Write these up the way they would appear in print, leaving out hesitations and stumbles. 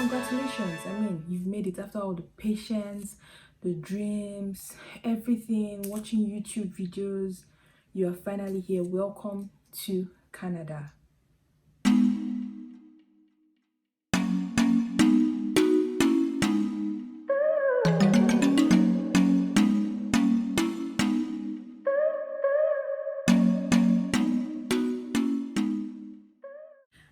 congratulations. I mean, you've made it after all the patience, the dreams, everything, watching YouTube videos. You are finally here. Welcome to Canada.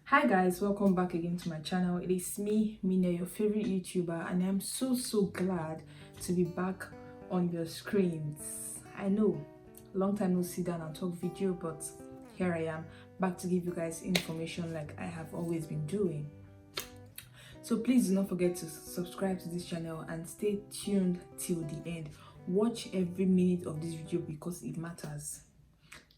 Hi guys, welcome back again to my channel. It is me, iammeeneh, your favorite YouTuber, and I'm so glad to be back on your screens. I know, long time no sit down and talk video, but here I am, back to give you guys information like I have always been doing. So please do not forget to subscribe to this channel and stay tuned till the end. Watch every minute of this video because it matters.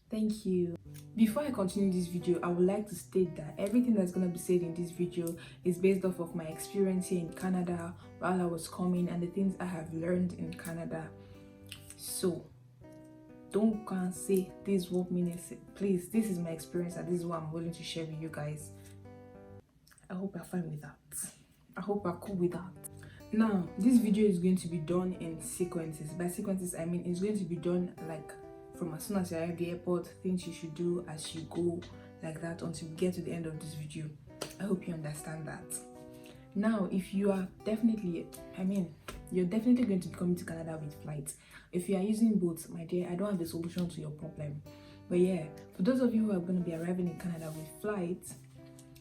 Thank you. Before I continue this video, I would like to state that everything that's going to be said in this video is based off of my experience here in Canada while I was coming and the things I have learned in Canada. So don't go and say this is what iammeeneh said. Please, this is my experience and this is what I'm willing to share with you guys. I hope you're fine with that. I hope you're cool with that. Now, this video is going to be done in sequences. By sequences, I mean it's going to be done like from as soon as you arrive at the airport, things you should do as you go, like that, until we get to the end of this video. I hope you understand that. Now, if you are definitely, you're definitely going to be coming to Canada with flights. If you are using boats, my dear, I don't have a solution to your problem. But yeah, for those of you who are going to be arriving in Canada with flights,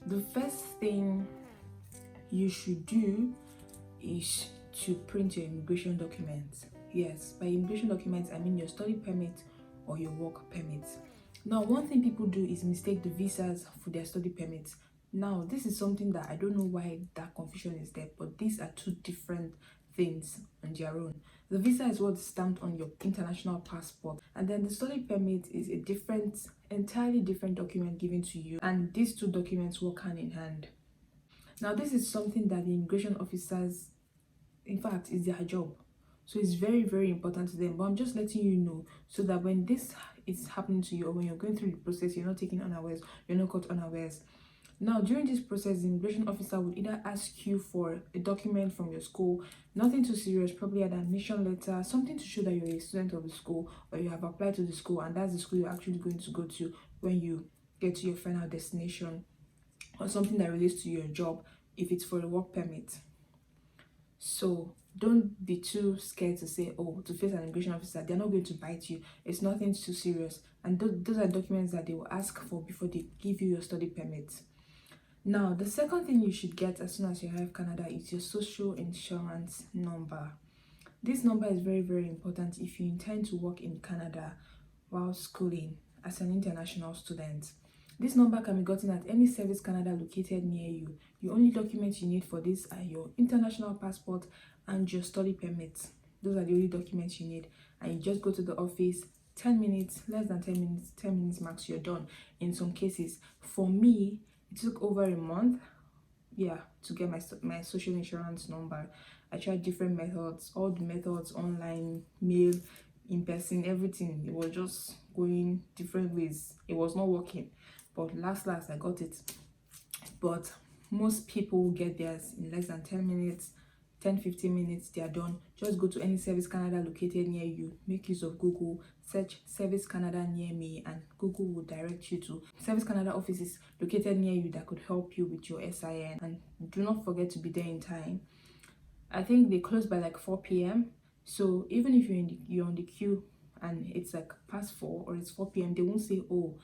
the first thing you should do is to print your immigration documents. Yes, by immigration documents, I mean your study permit or your work permit. Now, one thing people do is mistake the visas for their study permits. Now, this is something that I don't know why that confusion is there, but these are two different things on their own. The visa is what's stamped on your international passport, and then the study permit is a entirely different document given to you, and these two documents work hand in hand. Now, this is something that the immigration officers, in fact, is their job. So it's very important to them, but I'm just letting you know so that when this is happening to you or when you're going through the process, you're not taken unawares, you're not caught unawares. Now, during this process, the immigration officer would either ask you for a document from your school, nothing too serious, probably an admission letter, something to show that you're a student of the school or you have applied to the school and that's the school you're actually going to go to when you get to your final destination, or something that relates to your job if it's for a work permit. So don't be too scared to say, oh, to face an immigration officer, they're not going to bite you. It's nothing too serious. And those are documents that they will ask for before they give you your study permit. Now, the second thing you should get as soon as you arrive in Canada is your social insurance number. This number is very important if you intend to work in Canada while schooling as an international student. This number can be gotten at any Service Canada located near you. The only documents you need for this are your international passport and your study permit. Those are the only documents you need. And you just go to the office, 10 minutes, less than 10 minutes, 10 minutes max, you're done. In some cases, for me, it took over a month, to get my social insurance number. I tried different methods, all the methods, online, mail, in person, everything. It was just going different ways. It was not working. But last I got it. But most people get theirs in less than 10 minutes, 10-15 minutes, they are done. Just go to any Service Canada located near you, make use of Google, search Service Canada near me, and Google will direct you to Service Canada offices located near you that could help you with your SIN. And do not forget to be there in time. I think they close by like 4 p.m. So even if you're on the queue and it's like past 4 or it's 4 p.m, they won't say, oh,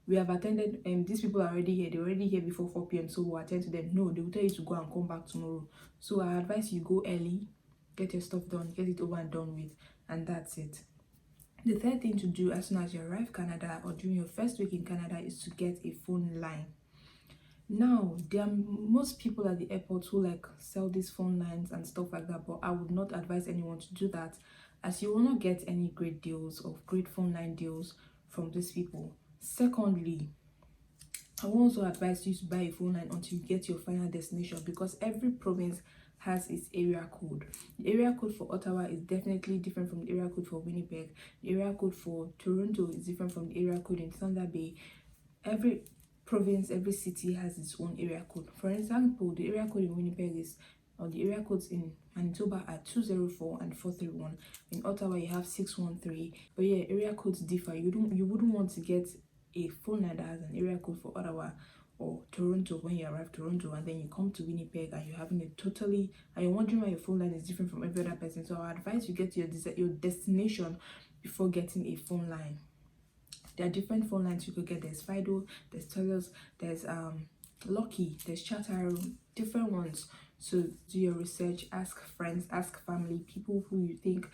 we have attended, these people are already here, they're already here before 4 p.m, so we'll attend to them. No, they will tell you to go and come back tomorrow. So I advise you go early, get your stuff done, get it over and done with, and that's it. The third thing to do as soon as you arrive Canada or during your first week in Canada is to get a phone line. Now, there are most people at the airport who like sell these phone lines and stuff like that, but I would not advise anyone to do that, as you will not get any great deals or great phone line deals from these people. Secondly, I will also advise you to buy a phone line until you get your final destination, because every province has its area code. The area code for Ottawa is definitely different from the area code for Winnipeg. The area code for Toronto is different from the area code in Thunder Bay. province, every city has its own area code. For example, the area code in Winnipeg is, or the area codes in Manitoba are 204 and 431. In Ottawa, you have 613. But yeah, area codes differ. You wouldn't want to get a phone line that has an area code for Ottawa or Toronto when you arrive Toronto, and then you come to Winnipeg and you're having a totally, and you're wondering why your phone line is different from every other person. So I advise you get to your destination before getting a phone line. There are different phone lines you could get. There's Fido, there's Telus, there's Lucky, there's Chataro, different ones. So do your research, ask friends, ask family, people who you think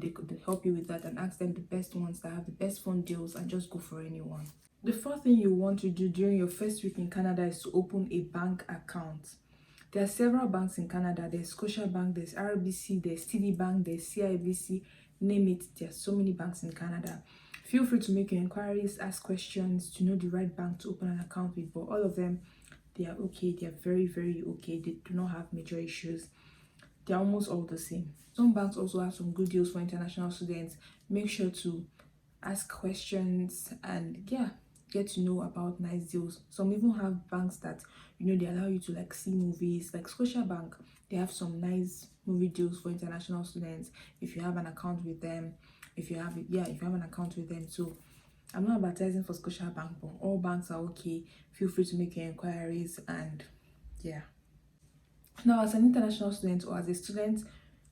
they could help you with that, and ask them the best ones that have the best phone deals, and just go for anyone. The fourth thing you want to do during your first week in Canada is to open a bank account. There are several banks in Canada. There's Scotiabank, there's RBC, there's TD Bank, there's CIBC, name it. There are so many banks in Canada. Feel free to make your inquiries, ask questions to know the right bank to open an account with, but all of them, they are okay. They are very, very okay. They do not have major issues. They're almost all the same. Some banks also have some good deals for international students. Make sure to ask questions and get to know about nice deals. Some even have banks that they allow you to like see movies. Like Scotiabank, they have some nice movie deals for international students if you have an account with them. If you have an account with them. So I'm not advertising for Scotiabank, but all banks are okay. Feel free to make your inquiries, and now, as an international student or as a student,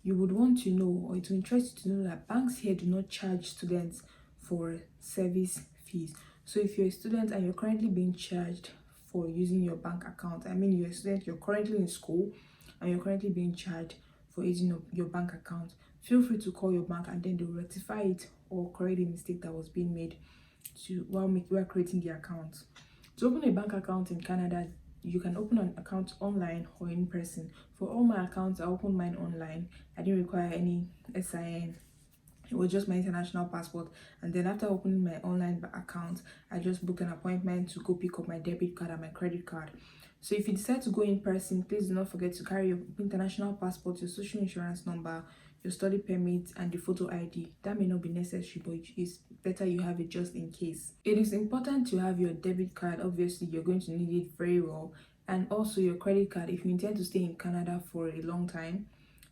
you would want to know, or it will interest you to know, that banks here do not charge students for service fees. So if you're a student and you're currently being charged for using your bank account, I mean you're a student, you're currently in school and you're currently being charged for using your bank account, feel free to call your bank and then they'll rectify it or correct the mistake that was being made while creating the account. To open a bank account in Canada, you can open an account online or in person. For all my accounts, I opened mine online. I didn't require any SIN. It was just my international passport. And then after opening my online account, I just booked an appointment to go pick up my debit card and my credit card. So if you decide to go in person, please do not forget to carry your international passport, your social insurance number, your study permit, and the photo ID. That may not be necessary, but it's better you have it just in case. It is important to have your debit card. Obviously, you're going to need it very well. And also your credit card if you intend to stay in Canada for a long time.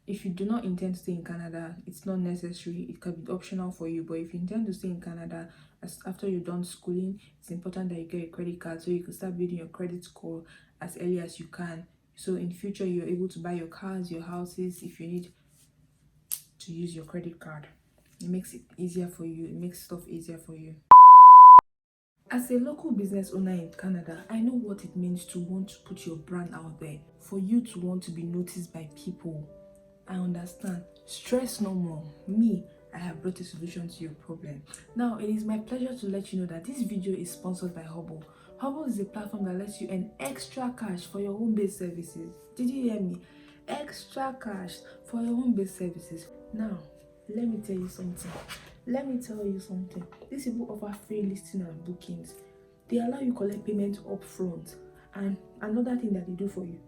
If you do not intend to stay in Canada, it's not necessary. It can be optional for you. But if you intend to stay in Canada, after you're done schooling, it's important that you get a credit card so you can start building your credit score as early as you can. So in future, you're able to buy your cars, your houses if you need to use your credit card. It makes it easier for you. It makes stuff easier for you. As a local business owner in Canada, I know what it means to want to put your brand out there, for you to want to be noticed by people. I understand. Stress no more. Me, I have brought a solution to your problem. Now, it is my pleasure to let you know that this video is sponsored by Hubble. Hubble is a platform that lets you earn extra cash for your home-based services. Did you hear me? Extra cash for your home-based services. Now, let me tell you something. These people offer free listing and bookings. They allow you collect payment up front. And another thing that they do for you,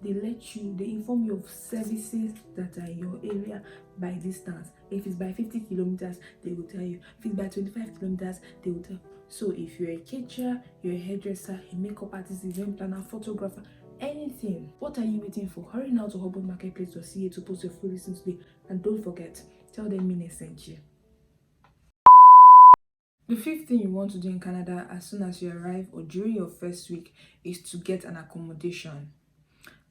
they inform you of services that are in your area by distance. If it's by 50 kilometers, they will tell you. If it's by 25 kilometers, they will tell you. So if you're a caterer, you're a hairdresser, a makeup artist, event planner, photographer, anything, what are you waiting for? Hurry now to Hubble Marketplace.ca to post your free listing today. And don't forget, tell them iammeeneh sent you. The fifth thing you want to do in Canada as soon as you arrive or during your first week is to get an accommodation.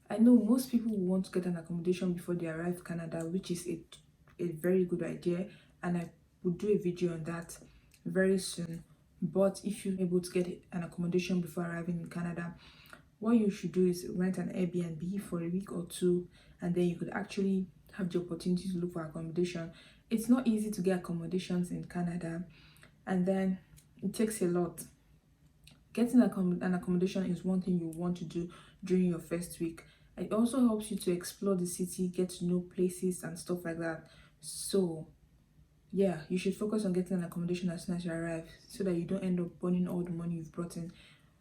I know most people will want to get an accommodation before they arrive in Canada, which is a very good idea, and I will do a video on that very soon. But if you're able to get an accommodation before arriving in Canada, what you should do is rent an Airbnb for a week or two, and then you could actually have the opportunity to look for accommodation. It's not easy to get accommodations in Canada, and then it takes a lot. Getting an accommodation is one thing you want to do during your first week. It also helps you to explore the city, get to know places and stuff like that. So yeah, you should focus on getting an accommodation as soon as you arrive so that you don't end up burning all the money you've brought in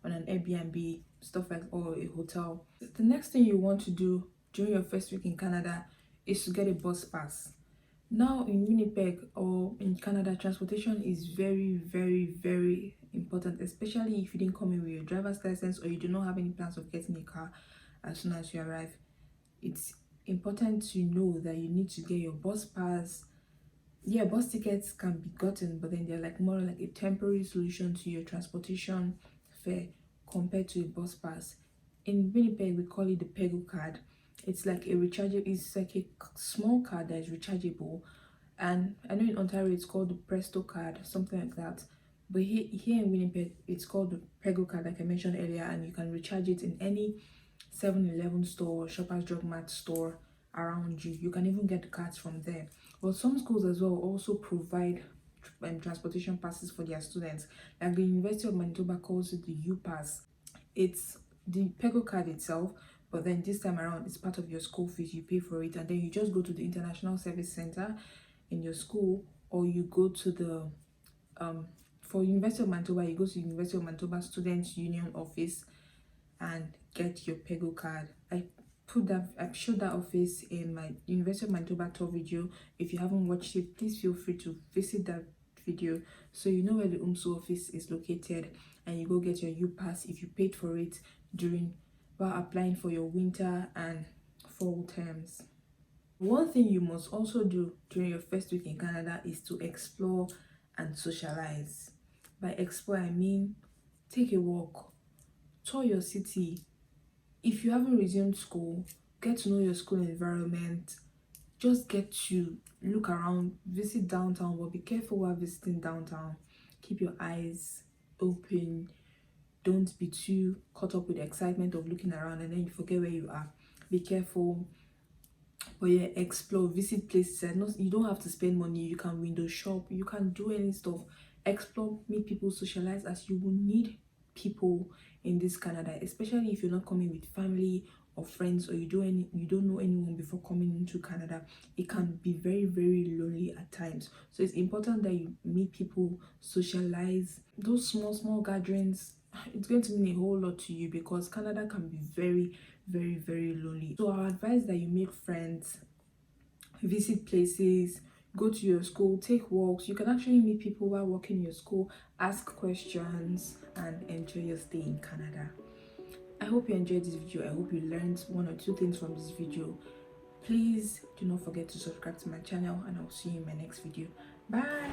on an Airbnb, stuff like, or a hotel. The next thing you want to do during your first week in Canada is to get a bus pass. Now in Winnipeg or in Canada, transportation is very important, especially if you didn't come in with your driver's license or you do not have any plans of getting a car as soon as you arrive. It's important to know that you need to get your bus pass. Yeah, bus tickets can be gotten, but then they're like more like a temporary solution to your transportation fare compared to a bus pass. In Winnipeg, we call it the Pego card. It's like a rechargeable, it's like a small card that is rechargeable. And I know in Ontario it's called the Presto card, something like that. But here in Winnipeg, it's called the Pego card, like I mentioned earlier, and you can recharge it in any 7-Eleven store, Shoppers Drug Mart store around you. You can even get the cards from there. But some schools as well also provide transportation passes for their students. Like the University of Manitoba calls it the U Pass. It's the Pego card itself, but then this time around it's part of your school fees. You pay for it, and then you just go to the International Service Center in your school, or you go to the for University of Manitoba, you go to the University of Manitoba Students Union office and get your Pego card. I've showed that office in my University of Manitoba Tour video. If you haven't watched it, please feel free to visit that video so you know where the UMSU office is located, and you go get your U Pass if you paid for it during while applying for your winter and fall terms. One thing you must also do during your first week in Canada is to explore and socialize. By explore, I mean take a walk, tour your city. If you haven't resumed school, get to know your school environment. Just get to look around, visit downtown, but be careful while visiting downtown. Keep your eyes open. Don't be too caught up with the excitement of looking around and then you forget where you are. Be careful. But yeah, explore, visit places. You don't have to spend money. You can window shop. You can do any stuff. Explore, meet people, socialize, as you will need people in this Canada, especially if you're not coming with family or friends, or you don't know anyone before coming into Canada. It can be very lonely at times. So it's important that you meet people, socialize. Those small gatherings, it's going to mean a whole lot to you, because Canada can be very lonely. So I advise that you make friends, visit places, go to your school, take walks. You can actually meet people while working in your school, ask questions, and enjoy your stay in Canada. I hope you enjoyed this video. I hope you learned one or two things from this video. Please do not forget to subscribe to my channel, and I'll see you in my next video. Bye.